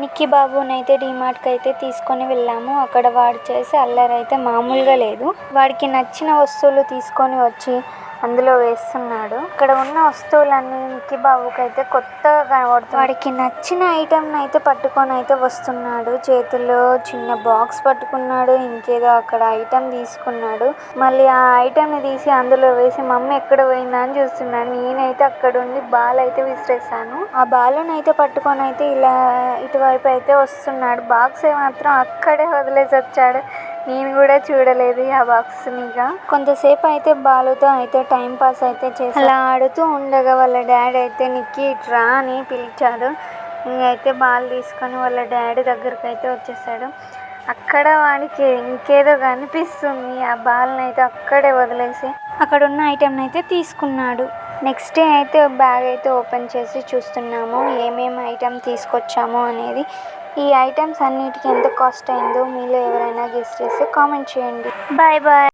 నిక్కీ బాబునైతే డీమార్ట్కి అయితే తీసుకొని వెళ్ళాము. అక్కడ వాడు చేసే అల్లరి అయితే మామూలుగా లేదు. వాడికి నచ్చిన వస్తువులు తీసుకొని వచ్చి అందులో వేస్తున్నాడు. ఇక్కడ ఉన్న వస్తువులన్నీ నిక్కీ బాబుకి అయితే కొత్తగా కనబడుతుంది. వాడికి నచ్చిన ఐటెం అయితే పట్టుకొని అయితే వస్తున్నాడు. చేతుల్లో చిన్న బాక్స్ పట్టుకున్నాడు. ఇంకేదో అక్కడ ఐటెం తీసుకున్నాడు. మళ్ళీ ఆ ఐటెంని తీసి అందులో వేసి మమ్మీ ఎక్కడ పోయిందా అని చూస్తున్నాడు. నేనైతే అక్కడ ఉండి బాల్ అయితే విసిరేసాను. ఆ బాలుని అయితే పట్టుకొని అయితే ఇలా ఇటువైపు అయితే వస్తున్నాడు. బాక్స్ మాత్రం అక్కడే వదిలేసి వచ్చాడు. నేను కూడా చూడలేదు ఆ బాక్స్నిగా. కొంతసేపు అయితే బాలుతో అయితే టైం పాస్ అయితే చేసి అలా ఆడుతూ ఉండగా వాళ్ళ డాడీ అయితే నిక్కీ ఇట్రా అని పిలిచాడు. ఇంకైతే బాల్ తీసుకొని వాళ్ళ డాడీ దగ్గరికి అయితే వచ్చేసాడు. అక్కడ వాడికి ఇంకేదో కనిపిస్తుంది. ఆ బాల్ని అయితే అక్కడే వదిలేసి అక్కడ ఉన్న ఐటెంని అయితే తీసుకున్నాడు. నెక్స్ట్ డే అయితే బ్యాగ్ అయితే ఓపెన్ చేసి చూస్తున్నాము ఏమేమి ఐటెం తీసుకొచ్చాము అనేది. ఈ ఐటమ్స్ అన్నిటికీ ఎంత కాస్ట్ అయిందో మీలో ఎవరైనా గెస్ చేస్తే కామెంట్ చేయండి. Bye bye.